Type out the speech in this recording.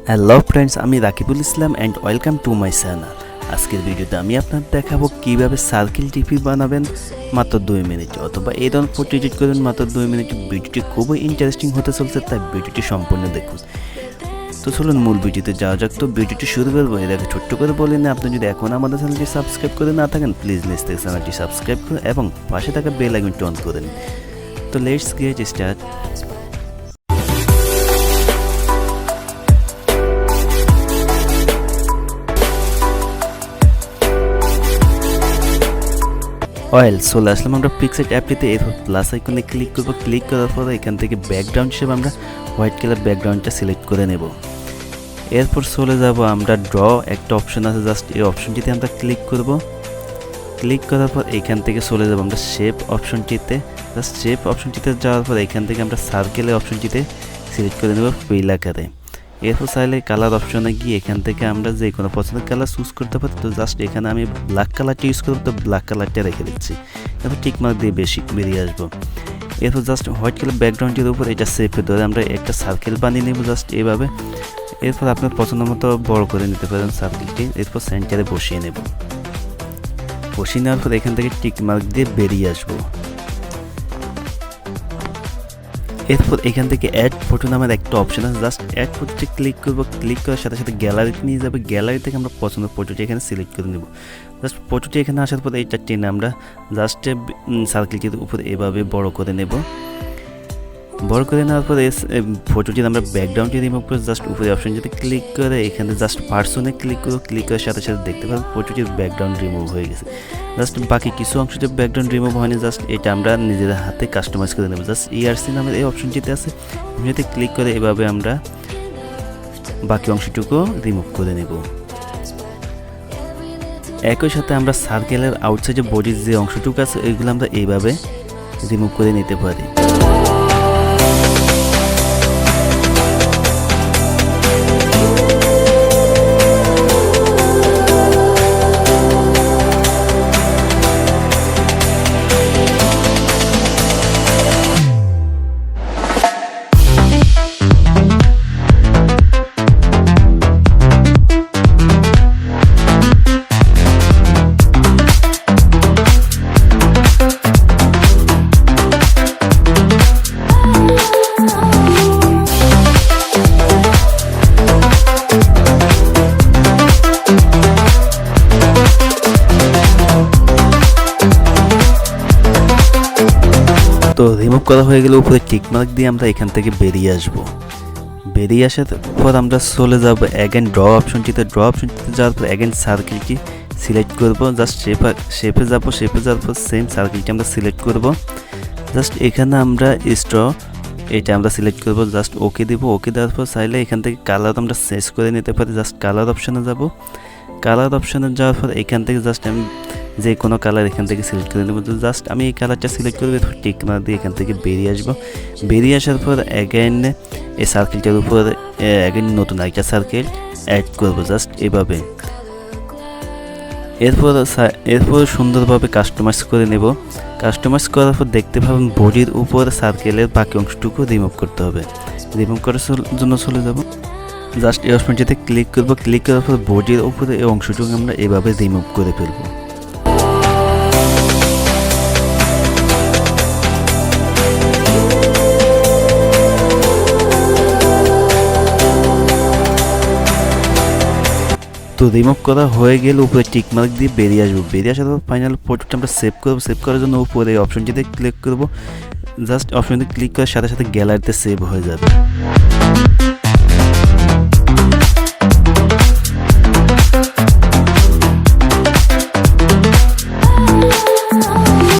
Hello friends, আমি Rakibul Islam and welcome to my channel. আজকের ভিডিওতে আমি আপনাদের দেখাবো কীভাবে সার্কেল টিপি বানাবেন মাত্র 2 মিনিট, অথবা এই ধরনের ফটো এডিট করবেন মাত্র 2 মিনিট। ভিডিওটি খুবই ইন্টারেস্টিং হতে চলছে, তাই ভিডিওটি সম্পূর্ণ দেখুন। তো চলুন মূল ভিডিওতে যাওয়া যাক। তো ভিডিওটি শুরু করবো এর আগে ছোট্ট করে বলি না, আপনি যদি এখন আমাদের চ্যানেলটি সাবস্ক্রাইব করে না থাকেন প্লিজ নিজ থেকে চ্যানেলটি সাবস্ক্রাইব করুন এবং পাশে থাকা বেল আইকনটি অন করে নিন। তো লেটস গেট স্টার্ট। চলে আসলাম আমরা পিক্সআর্ট অ্যাপটিতে। এরপর প্লাস আইকনে ক্লিক করবো। ক্লিক করার পরে এখান থেকে ব্যাকগ্রাউন্ড হিসেবে আমরা হোয়াইট কালার ব্যাকগ্রাউন্ডটা সিলেক্ট করে নেব। এরপর চলে যাব আমরা ড্র, একটা অপশন আছে, জাস্ট এই অপশনটিতে আমরা ক্লিক করব। ক্লিক করার পর এখান থেকে চলে যাব আমরা শেপ অপশনটিতে। জাস্ট শেপ অপশনটিতে যাওয়ার পর এখান থেকে আমরা সার্কেলের অপশনটিতে সিলেক্ট করে নেব ফিল আকারে। এরপর চাইলে কালার অপশনে গিয়ে এখান থেকে আমরা যে কোনো পছন্দের কালার চুজ করতে পারি। তো জাস্ট এখানে আমি ব্ল্যাক কালারটা ইউজ করব, তো ব্ল্যাক কালারটা রেখে দিচ্ছি। এরপর টিক মার্ক দিয়ে বেরিয়ে আসবো। এরপর জাস্ট হোয়াইট কালার ব্যাকগ্রাউন্ডের উপর এটা সেপে ধরে আমরা একটা সার্কেল বানিয়ে নেব, জাস্ট এইভাবে। এরপর আপনার পছন্দ মতো বড় করে নিতে পারেন সার্কেলটি। এরপর সেন্টারে বসিয়ে নেব। বসিয়ে নেওয়ার পর এখান থেকে টিক মার্ক দিয়ে বেরিয়ে আসবো। এরপর এখান থেকে অ্যাড ফটো নামের একটা অপশন আছে, জাস্ট অ্যাড ফটোতে ক্লিক করব। ক্লিক করার সাথে সাথে গ্যালারিতে নিয়ে যাবে। গ্যালারি থেকে আমরা পছন্দের ফটোটি এখানে সিলেক্ট করে নেব। জাস্ট ফটোটি এখানে আসার পরে এইটা টেনে আমরা জাস্ট সার্কেলটির উপরে এভাবে বড় করে নেব। বড় করে নেওয়ার পরে ফটোটির আমরা ব্যাকগ্রাউন্ডটি রিমুভ করে জাস্ট উপরে অপশনটিতে ক্লিক করে এখানে জাস্ট পার্সনে ক্লিক করব। ক্লিক করার সাথে সাথে দেখতে পাবেন ফটোটির ব্যাকগ্রাউন্ড রিমুভ হয়ে গেছে। জাস্ট বাকি কিছু অংশটির ব্যাকগ্রাউন্ড রিমুভ হয়নি, জাস্ট এটা আমরা নিজেদের হাতে কাস্টমাইজ করে নেব। জাস্ট ERC নামের এই অপশনটিতে আছে, এটাতে ক্লিক করে এভাবে আমরা বাকি অংশটুকু রিমুভ করে নেব। একই সাথে আমরা সার্কেলের আউটসাইডে বডির যে অংশটুকু আছে ওইগুলো আমরা এইভাবে রিমুভ করে নিতে পারি। তো রিমুভ করা হয়ে গেলে উপরে টিক মার্ক দিয়ে আমরা এখান থেকে বেরিয়ে আসব। বেরিয়ে আসার পর আমরা চলে যাব অ্যাগেন ড্র অপশনটিতে। ড্র অপশনটিতে যাওয়ার পর অ্যাগেন সার্কেলটি সিলেক্ট করব। জাস্ট শেপে যাব। শেপে যাওয়ার পর সেম সার্কেলটি আমরা সিলেক্ট করব। জাস্ট এখানে আমরা এটা আমরা সিলেক্ট করব। জাস্ট ওকে দেবো। ওকে দেওয়ার পর চাইলে এখান থেকে কালার আমরা চেঞ্জ করে নিতে পারি। জাস্ট কালার অপশনে যাব। কালার অপশনে যাওয়ার পর এখান থেকে জাস্ট আমি যে কোনো কালার এখান থেকে সিলেক্ট করে নেব। তো জাস্ট আমি এই কালারটা সিলেক্ট করবো। এরপর টিক মার্ক দিয়ে এখান থেকে বেরিয়ে আসবো। বেরিয়ে আসার পর অ্যাগেন এই সার্কেলটার উপর অ্যাগেন নতুন একটা সার্কেল অ্যাড করব, জাস্ট এভাবে। এরপর সুন্দরভাবে কাস্টমাইজ করে নেব। কাস্টমাইজ করার পর দেখতে পাবেন বডির উপর সার্কেলের বাকি অংশটুকু রিমুভ করতে হবে। রিমুভ করার জন্য চলে যাব। জাস্ট এই অপশনটিতে ক্লিক করব। ক্লিক করার পর বডির উপরে এই অংশটুকু আমরা এভাবে রিমুভ করে ফেলবো। তো রিমুভ করা হয়ে গেলে উপরে টিক মার্ক দিয়ে বেরিয়ে আসবো। বেরিয়ে আসার পর ফাইনাল ফটোটা আমরা সেভ করবো। সেভ করার জন্য উপরে অপশনটিতে ক্লিক করব। জাস্ট অপশনটিতে ক্লিক করার সাথে সাথে গ্যালারিতে সেভ হয়ে যাবে।